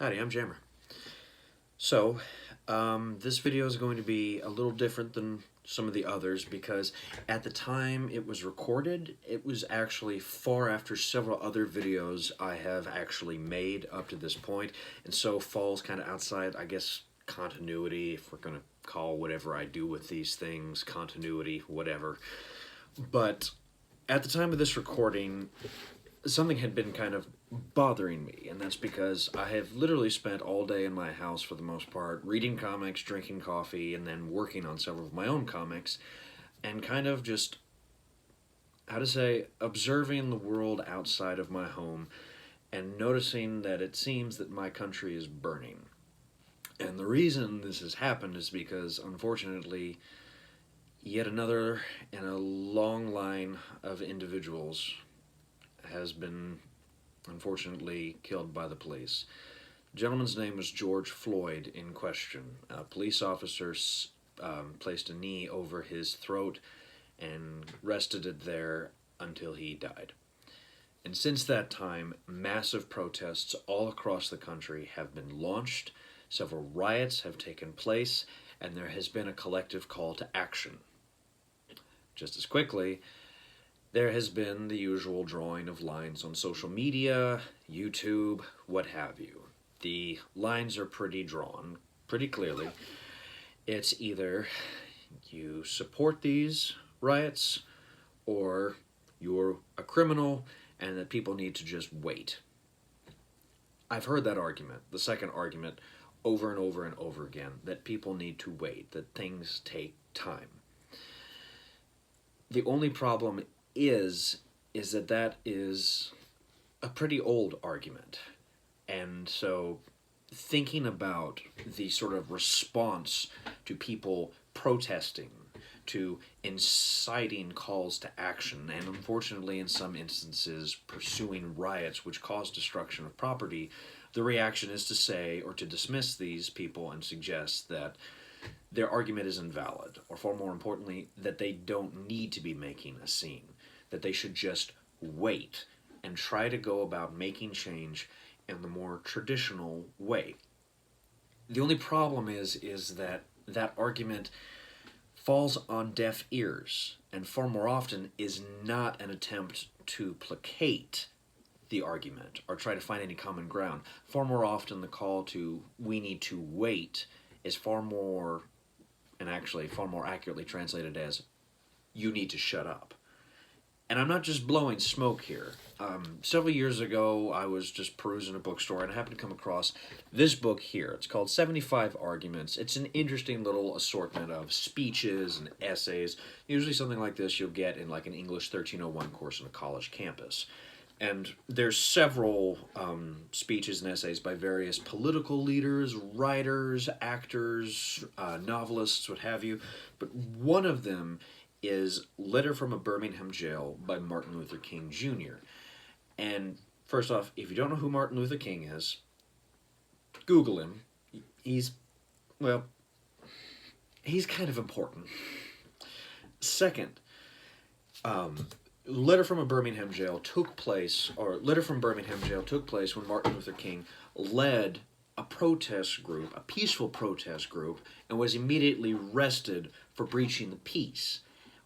Howdy, I'm Jammer. So, this video is going to be a little different than some of the others because at the time it was recorded, it was actually far after several other videos I have actually made up to this point, and so falls kind of outside, I guess, continuity, if we're going to call whatever I do with these things continuity, whatever. But at the time of this recording, something had been kind of bothering me, and that's because I have literally spent all day in my house for the most part, reading comics, drinking coffee, and then working on several of my own comics, and kind of just, how to say, observing the world outside of my home, and noticing that it seems that my country is burning. And the reason this has happened is because, unfortunately, yet another in a long line of individuals has been unfortunately killed by the police. The gentleman's name was George Floyd in question. A police officer placed a knee over his throat and rested it there until he died. And since that time, massive protests all across the country have been launched, several riots have taken place, and there has been a collective call to action. Just as quickly, there has been the usual drawing of lines on social media, YouTube, what have you. The lines are pretty drawn, pretty clearly. It's either you support these riots or you're a criminal and that people need to just wait. I've heard that argument, the second argument, over and over and over again, that people need to wait, that things take time. The only problem is that is a pretty old argument. And so thinking about the sort of response to people protesting, to inciting calls to action, and unfortunately in some instances pursuing riots which cause destruction of property, the reaction is to say or to dismiss these people and suggest that their argument is invalid, or far more importantly, that they don't need to be making a scene, that they should just wait and try to go about making change in the more traditional way. The only problem is that that argument falls on deaf ears, and far more often is not an attempt to placate the argument or try to find any common ground. Far more often the call to "we need to wait" is far more, and actually far more accurately translated as "you need to shut up." And I'm not just blowing smoke here. Several years ago, I was just perusing a bookstore and I happened to come across this book here. It's called 75 Arguments. It's an interesting little assortment of speeches and essays. Usually something like this you'll get in like an English 1301 course on a college campus. And there's several speeches and essays by various political leaders, writers, actors, novelists, what have you. But one of them is Letter from a Birmingham Jail by Martin Luther King Jr. And first off, if you don't know who Martin Luther King is, Google him. He's kind of important. Second, Letter from Birmingham Jail took place when Martin Luther King led a protest group, a peaceful protest group, and was immediately arrested for breaching the peace.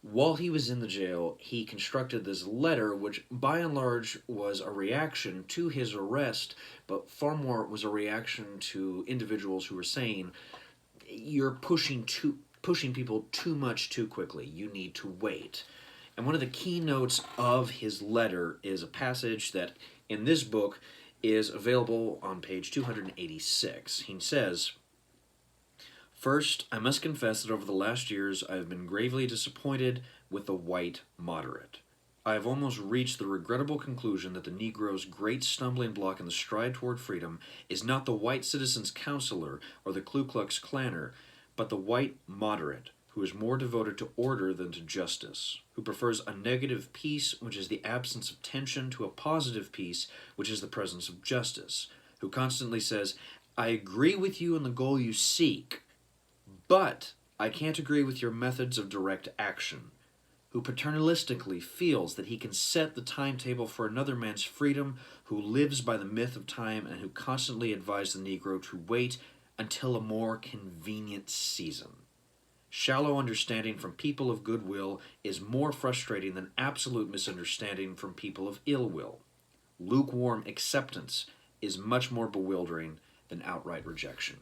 While he was in the jail, he constructed this letter, which by and large was a reaction to his arrest, but far more was a reaction to individuals who were saying, "You're pushing people too much too quickly. You need to wait." And one of the keynotes of his letter is a passage that, in this book, is available on page 286. He says, "First, I must confess that over the last years I have been gravely disappointed with the white moderate. I have almost reached the regrettable conclusion that the Negro's great stumbling block in the stride toward freedom is not the white citizen's counselor or the Ku Klux Klanner, but the white moderate, who is more devoted to order than to justice, who prefers a negative peace, which is the absence of tension, to a positive peace, which is the presence of justice, who constantly says, 'I agree with you in the goal you seek, but I can't agree with your methods of direct action. who paternalistically feels that he can set the timetable for another man's freedom, who lives by the myth of time, and who constantly advises the Negro to wait until a more convenient season. Shallow understanding from people of goodwill is more frustrating than absolute misunderstanding from people of ill will. Lukewarm acceptance is much more bewildering than outright rejection.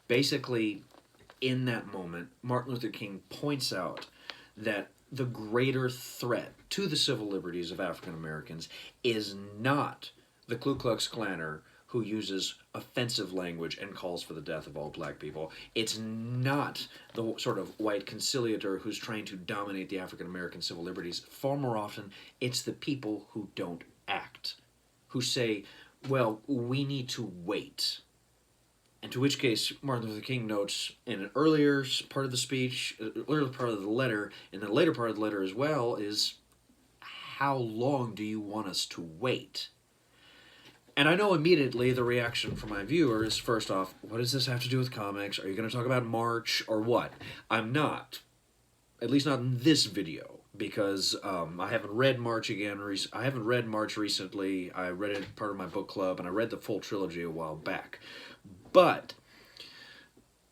Basically, in that moment, Martin Luther King points out that the greater threat to the civil liberties of African Americans is not the Ku Klux Klaner who uses offensive language and calls for the death of all black people. It's not the sort of white conciliator who's trying to dominate the African American civil liberties. Far more often, it's the people who don't act, who say, well, we need to wait. And to which case, Martin Luther King notes in an earlier part of the speech, earlier part of the letter, and the later part of the letter as well, is how long do you want us to wait? And I know immediately the reaction from my viewer is, first off, what does this have to do with comics? Are you going to talk about March or what? I'm not. At least not in this video, because I haven't read March again. I haven't read March recently. I read it part of my book club, and I read the full trilogy a while back. But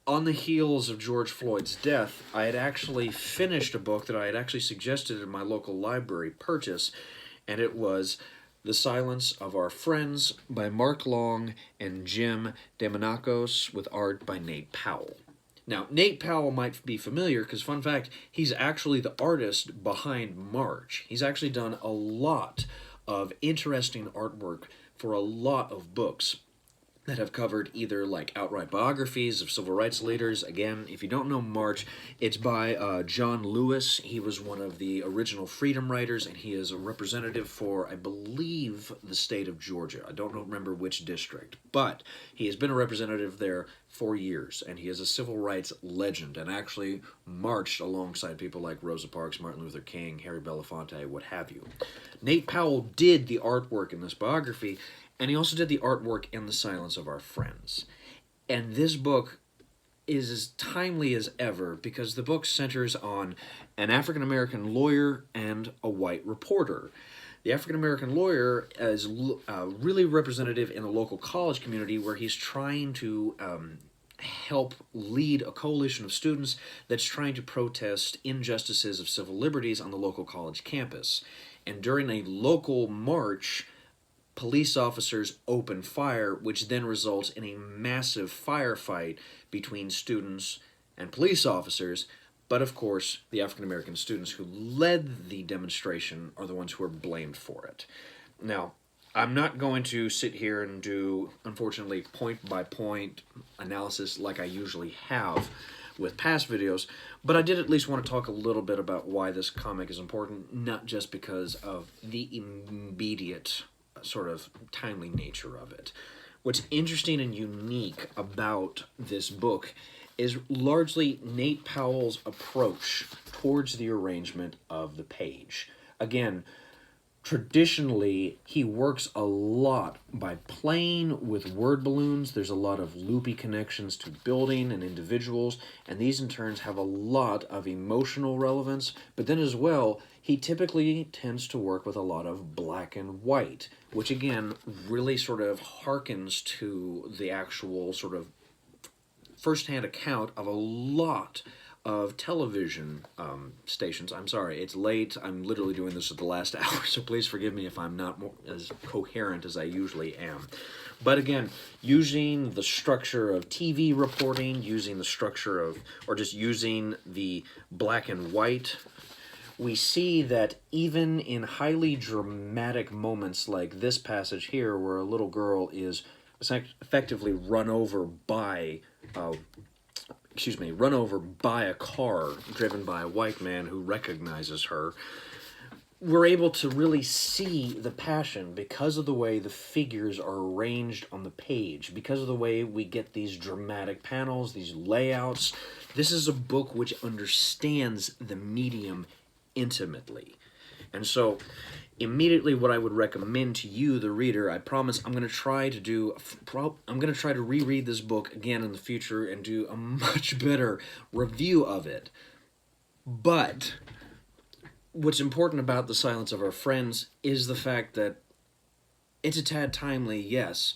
on the heels of George Floyd's death, I had actually finished a book that I had actually suggested in my local library purchase, and it was The Silence of Our Friends by Mark Long and Jim DeMonacos, with art by Nate Powell. Now, Nate Powell might be familiar because, fun fact, he's actually the artist behind March. He's actually done a lot of interesting artwork for a lot of books that have covered either like outright biographies of civil rights leaders. Again, if you don't know March, it's by John Lewis. He was one of the original freedom writers, and he is a representative for, I believe, the state of Georgia. I don't remember which district, but he has been a representative there for years, and he is a civil rights legend and actually marched alongside people like Rosa Parks, Martin Luther King, Harry Belafonte, what have you. Nate Powell did the artwork in this biography, and he also did the artwork in The Silence of Our Friends. And this book is as timely as ever because the book centers on an African-American lawyer and a white reporter. The African-American lawyer is really representative in the local college community where he's trying to help lead a coalition of students that's trying to protest injustices of civil liberties on the local college campus. And during a local march, police officers open fire, which then results in a massive firefight between students and police officers. But of course, the African-American students who led the demonstration are the ones who are blamed for it. Now, I'm not going to sit here and do, unfortunately, point-by-point analysis like I usually have with past videos, but I did at least want to talk a little bit about why this comic is important, not just because of the immediate sort of timely nature of it. What's interesting and unique about this book is largely Nate Powell's approach towards the arrangement of the page. Again, traditionally, he works a lot by playing with word balloons. There's a lot of loopy connections to building and individuals, and these in turn have a lot of emotional relevance. But then as well, he typically tends to work with a lot of black and white, which again really sort of harkens to the actual sort of first-hand account of a lot of television stations. I'm sorry, it's late. I'm literally doing this at the last hour, so please forgive me if I'm not as coherent as I usually am. But again, using the structure of TV reporting, using the structure of, or just using the black and white, we see that even in highly dramatic moments like this passage here, where a little girl is effectively run over by a car driven by a white man who recognizes her, we're able to really see the passion because of the way the figures are arranged on the page, because of the way we get these dramatic panels, these layouts. This is a book which understands the medium intimately. And so immediately what I would recommend to you, the reader, I promise I'm going to try to reread this book again in the future and do a much better review of it. But what's important about The Silence of Our Friends is the fact that it's a tad timely, yes,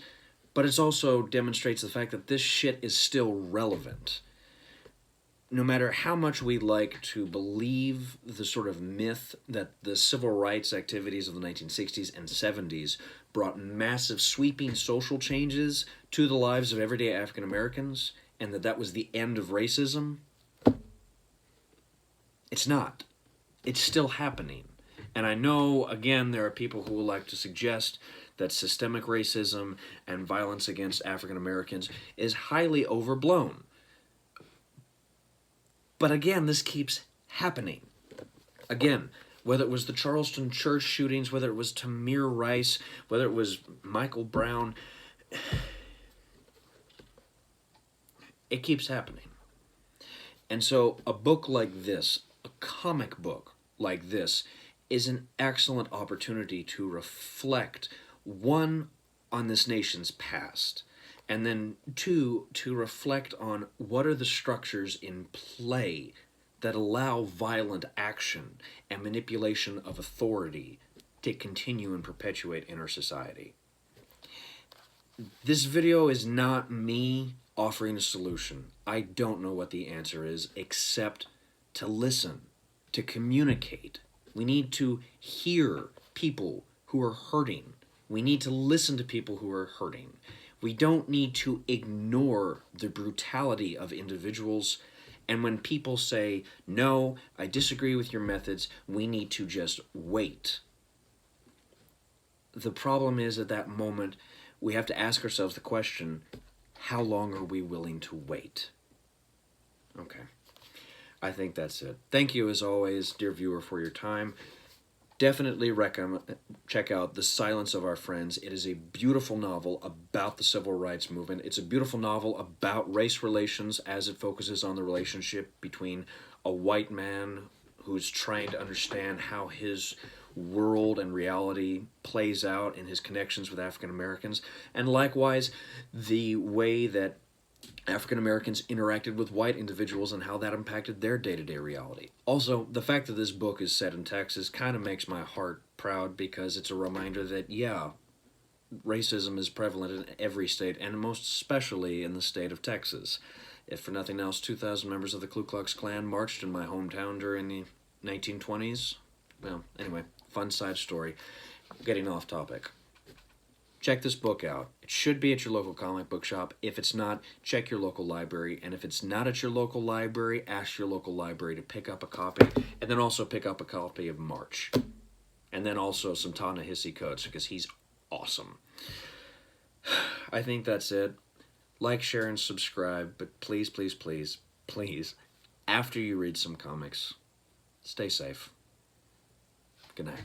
but it also demonstrates the fact that this shit is still relevant. No matter how much we like to believe the sort of myth that the civil rights activities of the 1960s and 70s brought massive sweeping social changes to the lives of everyday African Americans, and that was the end of racism, it's not. It's still happening. And I know, again, there are people who will like to suggest that systemic racism and violence against African Americans is highly overblown. But again, this keeps happening. Again, whether it was the Charleston church shootings, whether it was Tamir Rice, whether it was Michael Brown, it keeps happening. And so a book like this, a comic book like this, is an excellent opportunity to reflect, one, on this nation's past, and then two, to reflect on what are the structures in play that allow violent action and manipulation of authority to continue and perpetuate in our society. This video is not me offering a solution. I don't know what the answer is, except to listen, to communicate. We need to hear people who are hurting. We need to listen to people who are hurting. We don't need to ignore the brutality of individuals. And when people say, no, I disagree with your methods, we need to just wait. The problem is, at that moment, we have to ask ourselves the question, how long are we willing to wait? Okay. I think that's it. Thank you, as always, dear viewer, for your time. Definitely recommend check out The Silence of Our Friends. It is a beautiful novel about the civil rights movement. It's a beautiful novel about race relations as it focuses on the relationship between a white man who's trying to understand how his world and reality plays out in his connections with African Americans, and likewise the way that African Americans interacted with white individuals and how that impacted their day-to-day reality. Also, the fact that this book is set in Texas kind of makes my heart proud, because it's a reminder that, yeah, racism is prevalent in every state, and most especially in the state of Texas. If for nothing else, 2,000 members of the Ku Klux Klan marched in my hometown during the 1920s. Well, anyway, fun side story. Getting off topic. Check this book out. It should be at your local comic book shop. If it's not, check your local library. And if it's not at your local library, ask your local library to pick up a copy. And then also pick up a copy of March. And then also some Ta-Nehisi Coates, because he's awesome. I think that's it. Like, share, and subscribe. But please, please, please, please, after you read some comics, stay safe. Good night.